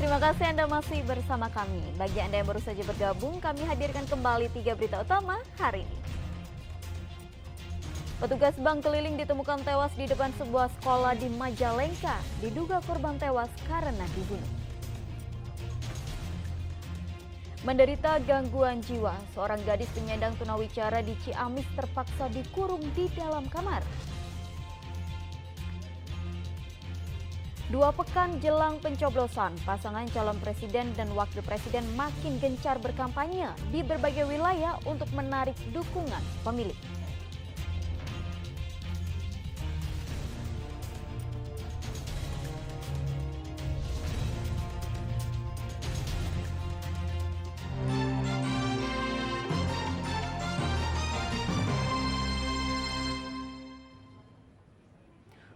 Terima kasih Anda masih bersama kami. Bagi Anda yang baru saja bergabung, kami hadirkan kembali 3 berita utama hari ini. Petugas bank keliling ditemukan tewas di depan sebuah sekolah di Majalengka. Diduga korban tewas karena dibunuh. Menderita gangguan jiwa, seorang gadis penyandang tunawicara di Ciamis terpaksa dikurung di dalam kamar. 2 pekan jelang pencoblosan, pasangan calon presiden dan wakil presiden makin gencar berkampanye di berbagai wilayah untuk menarik dukungan pemilih.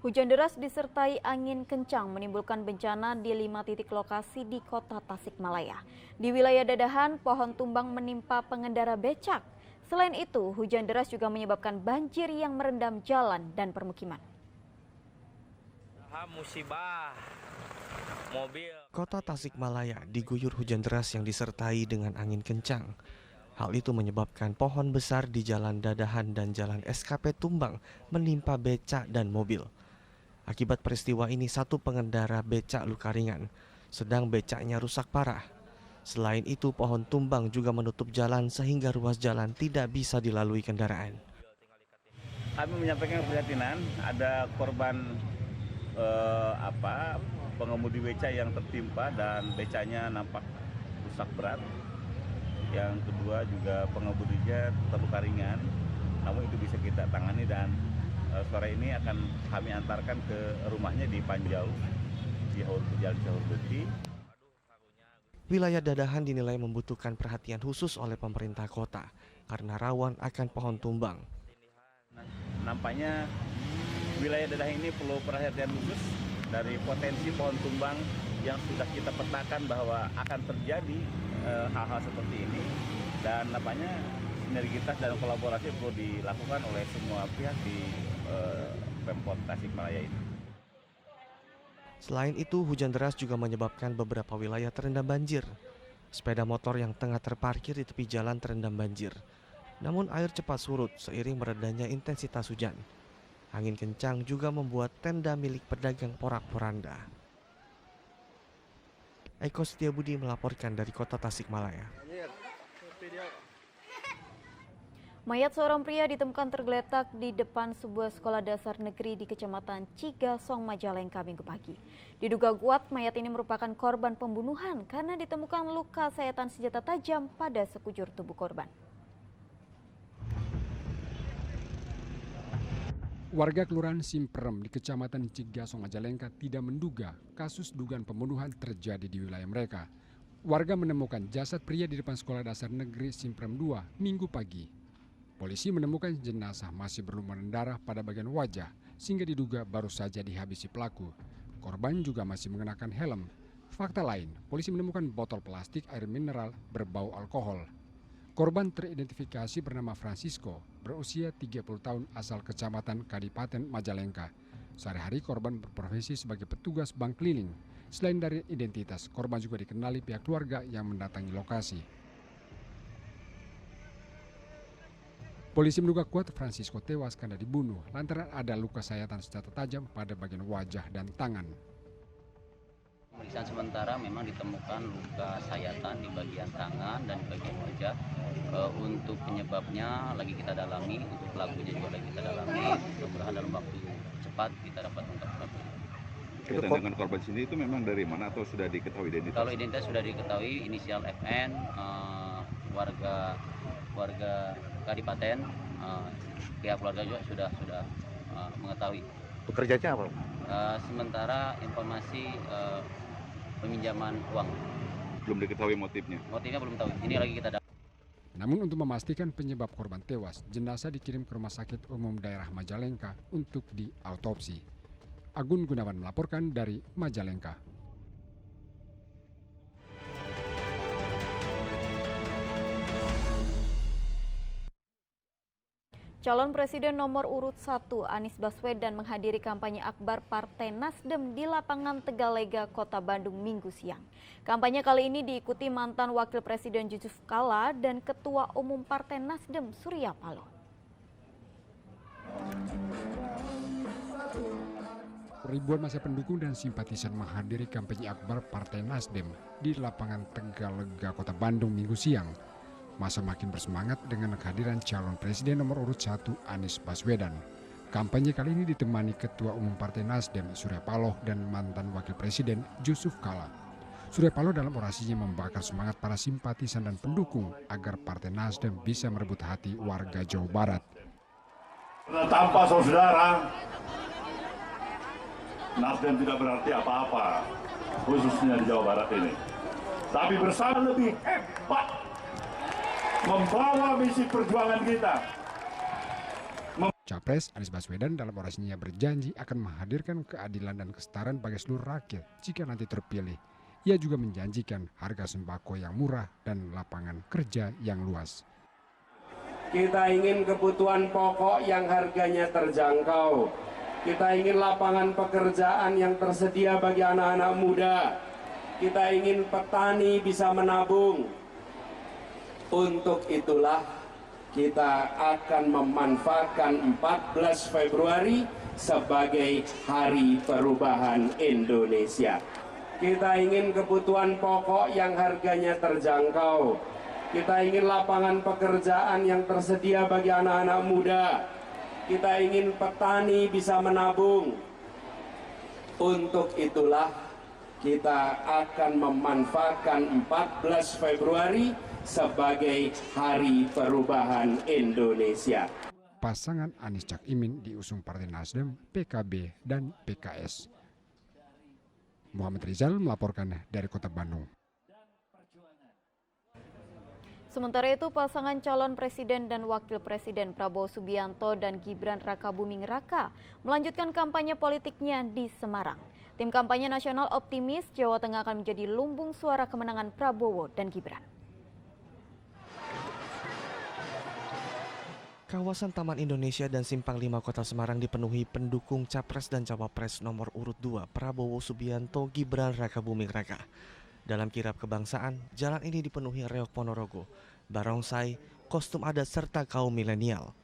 Hujan deras disertai angin kencang menimbulkan bencana di 5 titik lokasi di kota Tasikmalaya. Di wilayah Dadahan, pohon tumbang menimpa pengendara becak. Selain itu, hujan deras juga menyebabkan banjir yang merendam jalan dan permukiman. Musibah mobil. Kota Tasikmalaya diguyur hujan deras yang disertai dengan angin kencang. Hal itu menyebabkan pohon besar di Jalan Dadahan dan Jalan SKP tumbang menimpa becak dan mobil. Akibat peristiwa ini, 1 pengendara becak luka ringan, sedang becaknya rusak parah. Selain itu, pohon tumbang juga menutup jalan sehingga ruas jalan tidak bisa dilalui kendaraan. Kami menyampaikan keprihatinan ada korban pengemudi becak yang tertimpa dan becaknya nampak rusak berat. Yang kedua juga pengemudinya terluka ringan, namun itu bisa kita tangani dan sore ini akan kami antarkan ke rumahnya di Panjau, di Jalan Cihurduti. Wilayah Dadahan dinilai membutuhkan perhatian khusus oleh pemerintah kota karena rawan akan pohon tumbang. Nampaknya wilayah Dadahan ini perlu perhatian khusus dari potensi pohon tumbang yang sudah kita petakan bahwa akan terjadi hal-hal seperti ini, dan nampaknya sinergitas dan kolaborasi perlu dilakukan oleh semua pihak di Pemkot Tasikmalaya ini. Selain itu, hujan deras juga menyebabkan beberapa wilayah terendam banjir. Sepeda motor yang tengah terparkir di tepi jalan terendam banjir. Namun air cepat surut seiring meredanya intensitas hujan. Angin kencang juga membuat tenda milik pedagang porak-poranda. Eko Setiabudi melaporkan dari kota Tasikmalaya. Mayat seorang pria ditemukan tergeletak di depan sebuah sekolah dasar negeri di Kecamatan Cigasong, Majalengka Minggu pagi. Diduga kuat mayat ini merupakan korban pembunuhan karena ditemukan luka sayatan senjata tajam pada sekujur tubuh korban. Warga Kelurahan Simprem di Kecamatan Cigasong, Majalengka tidak menduga kasus dugaan pembunuhan terjadi di wilayah mereka. Warga menemukan jasad pria di depan sekolah dasar negeri Simprem 2 Minggu pagi. Polisi menemukan jenazah masih berlumuran darah pada bagian wajah sehingga diduga baru saja dihabisi pelaku. Korban juga masih mengenakan helm. Fakta lain, polisi menemukan botol plastik air mineral berbau alkohol. Korban teridentifikasi bernama Francisco, berusia 30 tahun asal Kecamatan Kadipaten Majalengka. Sehari-hari korban berprofesi sebagai petugas bank keliling. Selain dari identitas, korban juga dikenali pihak keluarga yang mendatangi lokasi. Polisi menduga kuat Francisco tewas karena dibunuh lantaran ada luka sayatan senjata tajam pada bagian wajah dan tangan. Pemeriksaan sementara memang ditemukan luka sayatan di bagian tangan dan di bagian wajah. Untuk penyebabnya lagi kita dalami, untuk pelakunya juga lagi kita dalami. Mudah-mudahan dalam waktu cepat kita dapat mengungkap pelakunya. Kaitan dengan korban sendiri itu memang dari mana atau sudah diketahui identitas? Kalau identitas sudah diketahui, inisial FN, warga Kadipaten, pihak keluarga juga sudah mengetahui. Pekerjaannya apa? Sementara informasi peminjaman uang. Belum diketahui motifnya? Motifnya belum tahu, ini lagi kita dapat. Namun untuk memastikan penyebab korban tewas, jenazah dikirim ke Rumah Sakit Umum Daerah Majalengka untuk diautopsi. Agun Gunawan melaporkan dari Majalengka. Calon Presiden nomor urut 1 Anies Baswedan menghadiri kampanye akbar Partai Nasdem di lapangan Tegalega, Kota Bandung Minggu siang. Kampanye kali ini diikuti mantan Wakil Presiden Yusuf Kala dan Ketua Umum Partai Nasdem Surya Paloh. Ribuan massa pendukung dan simpatisan menghadiri kampanye akbar Partai Nasdem di lapangan Tegalega, Kota Bandung Minggu siang. Masa makin bersemangat dengan kehadiran calon presiden nomor urut 1 Anies Baswedan. Kampanye kali ini ditemani Ketua Umum Partai Nasdem Surya Paloh dan mantan Wakil Presiden Yusuf Kala. Surya Paloh dalam orasinya membakar semangat para simpatisan dan pendukung agar Partai Nasdem bisa merebut hati warga Jawa Barat. Tanpa saudara, Nasdem tidak berarti apa-apa, khususnya di Jawa Barat ini. Tapi bersama lebih hebat membawa misi perjuangan kita. Capres Anies Baswedan dalam orasinya berjanji akan menghadirkan keadilan dan kesetaraan bagi seluruh rakyat jika nanti terpilih. Ia juga menjanjikan harga sembako yang murah dan lapangan kerja yang luas. Kita ingin kebutuhan pokok yang harganya terjangkau. Kita ingin lapangan pekerjaan yang tersedia bagi anak-anak muda. Kita ingin petani bisa menabung. Untuk itulah kita akan memanfaatkan 14 Februari sebagai Hari Perubahan Indonesia. Kita ingin kebutuhan pokok yang harganya terjangkau. Kita ingin lapangan pekerjaan yang tersedia bagi anak-anak muda. Kita ingin petani bisa menabung. Untuk itulah kita akan memanfaatkan 14 Februari sebagai Hari Perubahan Indonesia. Pasangan Anies Cak Imin diusung Partai Nasdem, PKB, dan PKS. Muhammad Rizal melaporkan dari Kota Bandung. Sementara itu, pasangan calon presiden dan wakil presiden Prabowo Subianto dan Gibran Rakabuming Raka melanjutkan kampanye politiknya di Semarang. Tim kampanye nasional optimis Jawa Tengah akan menjadi lumbung suara kemenangan Prabowo dan Gibran. Kawasan Taman Indonesia dan Simpang 5 Kota Semarang dipenuhi pendukung Capres dan Cawapres nomor urut 2 Prabowo Subianto Gibran Rakabuming Raka. Dalam kirap kebangsaan, jalan ini dipenuhi reok Ponorogo, barongsai, kostum adat serta kaum milenial.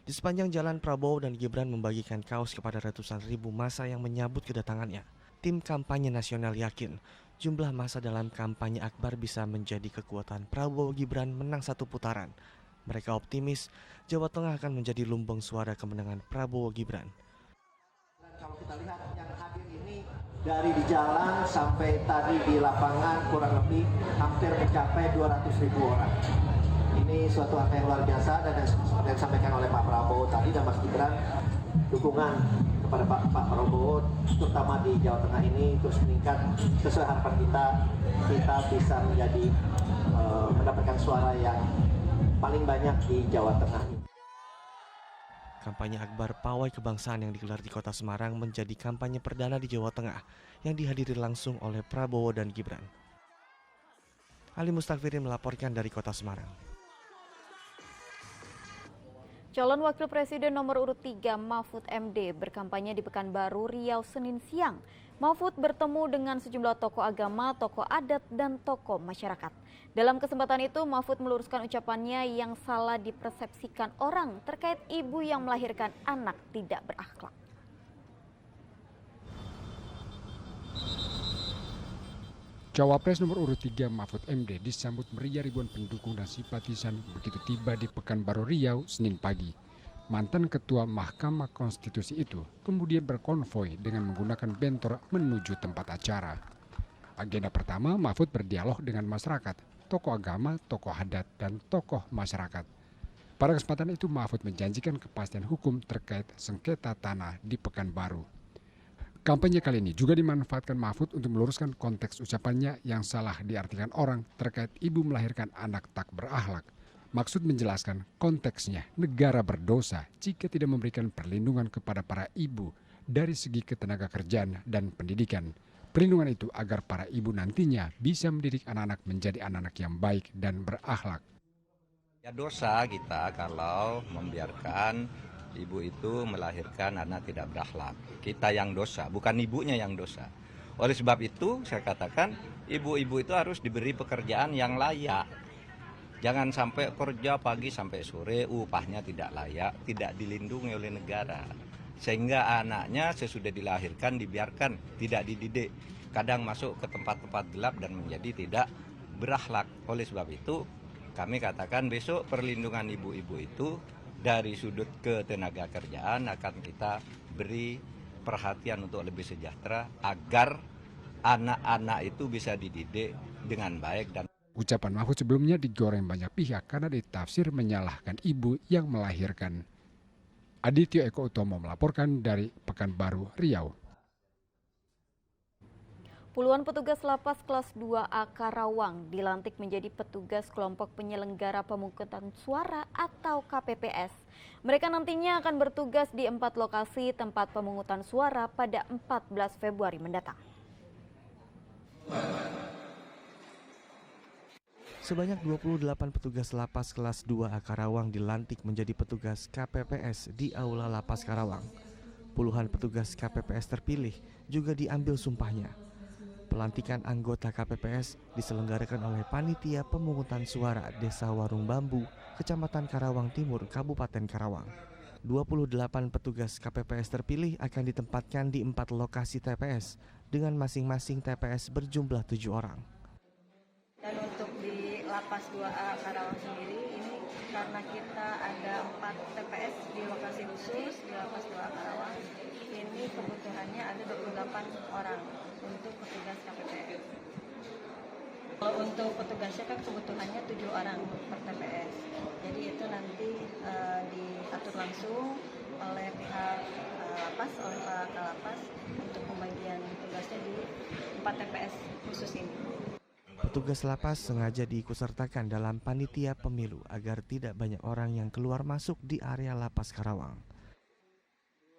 Di sepanjang jalan, Prabowo dan Gibran membagikan kaos kepada ratusan ribu massa yang menyambut kedatangannya. Tim kampanye nasional yakin jumlah massa dalam kampanye akbar bisa menjadi kekuatan Prabowo Gibran menang satu putaran. Mereka optimis Jawa Tengah akan menjadi lumbung suara kemenangan Prabowo Gibran. Kalau kita lihat yang hadir ini dari di jalan sampai tadi di lapangan kurang lebih hampir mencapai 200.000 orang. Ini suatu angka yang luar biasa dan seperti yang disampaikan oleh Pak Prabowo tadi dan Mas Gibran, dukungan kepada Pak Prabowo terutama di Jawa Tengah ini terus meningkat sesuai harapan kita bisa menjadi mendapatkan suara yang paling banyak di Jawa Tengah. Kampanye akbar pawai kebangsaan yang digelar di Kota Semarang menjadi kampanye perdana di Jawa Tengah yang dihadiri langsung oleh Prabowo dan Gibran. Ali Mustakfirin melaporkan dari Kota Semarang. Calon Wakil Presiden nomor urut 3 Mahfud MD berkampanye di Pekanbaru, Riau Senin siang. Mahfud bertemu dengan sejumlah tokoh agama, tokoh adat, dan tokoh masyarakat. Dalam kesempatan itu, Mahfud meluruskan ucapannya yang salah dipersepsikan orang terkait ibu yang melahirkan anak tidak berakhlak. Cawapres nomor urut 3 Mahfud MD disambut meriah ribuan pendukung dan simpatisan begitu tiba di Pekanbaru Riau Senin pagi. Mantan Ketua Mahkamah Konstitusi itu kemudian berkonvoi dengan menggunakan bentor menuju tempat acara. Agenda pertama, Mahfud berdialog dengan masyarakat, tokoh agama, tokoh adat, dan tokoh masyarakat. Pada kesempatan itu, Mahfud menjanjikan kepastian hukum terkait sengketa tanah di Pekanbaru. Kampanye kali ini juga dimanfaatkan Mahfud untuk meluruskan konteks ucapannya yang salah diartikan orang terkait ibu melahirkan anak tak berakhlak. Maksud menjelaskan konteksnya negara berdosa jika tidak memberikan perlindungan kepada para ibu dari segi ketenaga kerjaan dan pendidikan. Perlindungan itu agar para ibu nantinya bisa mendidik anak-anak menjadi anak-anak yang baik dan berakhlak. Ya dosa kita kalau membiarkan ibu itu melahirkan anak tidak berakhlak. Kita yang dosa, bukan ibunya yang dosa. Oleh sebab itu saya katakan ibu-ibu itu harus diberi pekerjaan yang layak. Jangan sampai kerja pagi sampai sore, upahnya tidak layak, tidak dilindungi oleh negara. Sehingga anaknya sesudah dilahirkan dibiarkan, tidak dididik. Kadang masuk ke tempat-tempat gelap dan menjadi tidak berakhlak. Oleh sebab itu kami katakan besok perlindungan ibu-ibu itu dari sudut ketenaga kerjaan akan kita beri perhatian untuk lebih sejahtera agar anak-anak itu bisa dididik dengan baik. Dan ucapan Mahfud sebelumnya digoreng banyak pihak karena ditafsir menyalahkan ibu yang melahirkan. Adityo Eko Utomo melaporkan dari Pekanbaru, Riau. Puluhan petugas lapas kelas 2A Karawang dilantik menjadi petugas kelompok penyelenggara pemungutan suara atau KPPS. Mereka nantinya akan bertugas di 4 lokasi tempat pemungutan suara pada 14 Februari mendatang. Sebanyak 28 petugas lapas kelas 2A Karawang dilantik menjadi petugas KPPS di Aula Lapas Karawang. Puluhan petugas KPPS terpilih juga diambil sumpahnya. Pelantikan anggota KPPS diselenggarakan oleh Panitia Pemungutan Suara Desa Warung Bambu, Kecamatan Karawang Timur, Kabupaten Karawang. 28 petugas KPPS terpilih akan ditempatkan di 4 lokasi TPS dengan masing-masing TPS berjumlah 7 orang. Dan untuk di Lapas 2A Karawang sendiri ini karena kita ada 4 TPS di lokasi khusus di Lapas 2A Karawang, ini kebutuhannya ada 28 orang untuk petugas KPPS. Untuk petugasnya kan kebutuhannya 7 orang per TPS. Jadi itu nanti diatur langsung oleh pihak lapas, oleh Pak Kalapas untuk pembagian tugasnya di 4 TPS khusus ini. Petugas lapas sengaja diikutsertakan dalam panitia pemilu agar tidak banyak orang yang keluar masuk di area Lapas Karawang.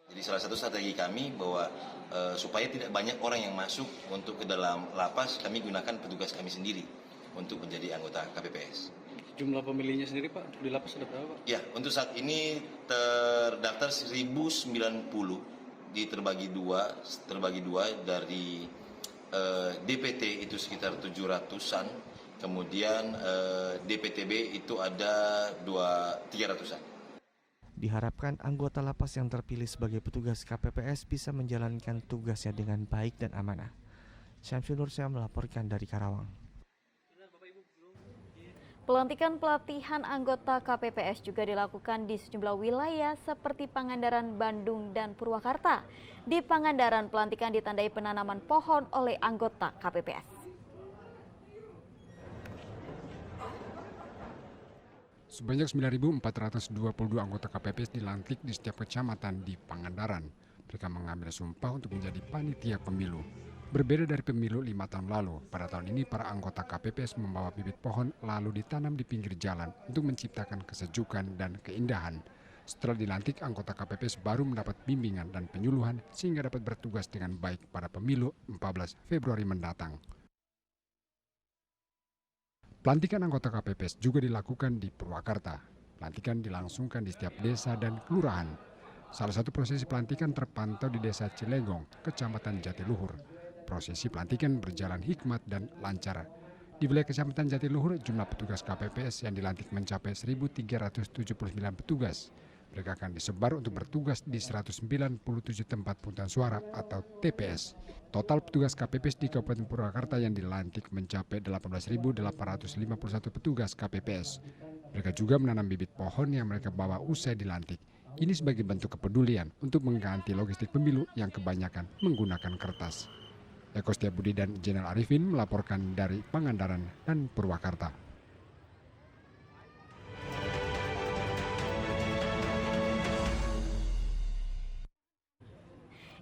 Jadi salah satu strategi kami bahwa supaya tidak banyak orang yang masuk untuk ke dalam lapas, kami gunakan petugas kami sendiri untuk menjadi anggota KPPS. Jumlah pemilihnya sendiri Pak, di lapas ada berapa Pak? Ya, untuk saat ini terdaftar 1090 terbagi dua dari DPT itu sekitar 700-an, kemudian DPTB itu ada 300-an. Diharapkan anggota lapas yang terpilih sebagai petugas KPPS bisa menjalankan tugasnya dengan baik dan amanah. Syamsul Nursyah melaporkan dari Karawang. Pelantikan pelatihan anggota KPPS juga dilakukan di sejumlah wilayah seperti Pangandaran, Bandung, dan Purwakarta. Di Pangandaran, pelantikan ditandai penanaman pohon oleh anggota KPPS. Sebanyak 9.422 anggota KPPS dilantik di setiap kecamatan di Pangandaran. Mereka mengambil sumpah untuk menjadi panitia pemilu. Berbeda dari pemilu 5 tahun lalu, pada tahun ini para anggota KPPS membawa bibit pohon lalu ditanam di pinggir jalan untuk menciptakan kesejukan dan keindahan. Setelah dilantik, anggota KPPS baru mendapat bimbingan dan penyuluhan sehingga dapat bertugas dengan baik pada pemilu 14 Februari mendatang. Pelantikan anggota KPPS juga dilakukan di Purwakarta. Pelantikan dilangsungkan di setiap desa dan kelurahan. Salah satu prosesi pelantikan terpantau di Desa Cilegong, Kecamatan Jatiluhur. Prosesi pelantikan berjalan hikmat dan lancar. Di wilayah Kecamatan Jatiluhur, jumlah petugas KPPS yang dilantik mencapai 1.379 petugas. Mereka akan disebar untuk bertugas di 197 tempat pemungutan suara atau TPS. Total petugas KPPS di Kabupaten Purwakarta yang dilantik mencapai 18.851 petugas KPPS. Mereka juga menanam bibit pohon yang mereka bawa usai dilantik. Ini sebagai bentuk kepedulian untuk mengganti logistik pemilu yang kebanyakan menggunakan kertas. Eko Setiabudi dan Jenderal Arifin melaporkan dari Pangandaran dan Purwakarta.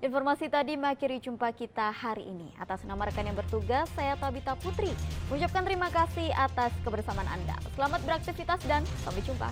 Informasi tadi mengakhiri jumpa kita hari ini. Atas nama rekan yang bertugas, saya Tabita Putri mengucapkan terima kasih atas kebersamaan Anda. Selamat beraktivitas dan sampai jumpa.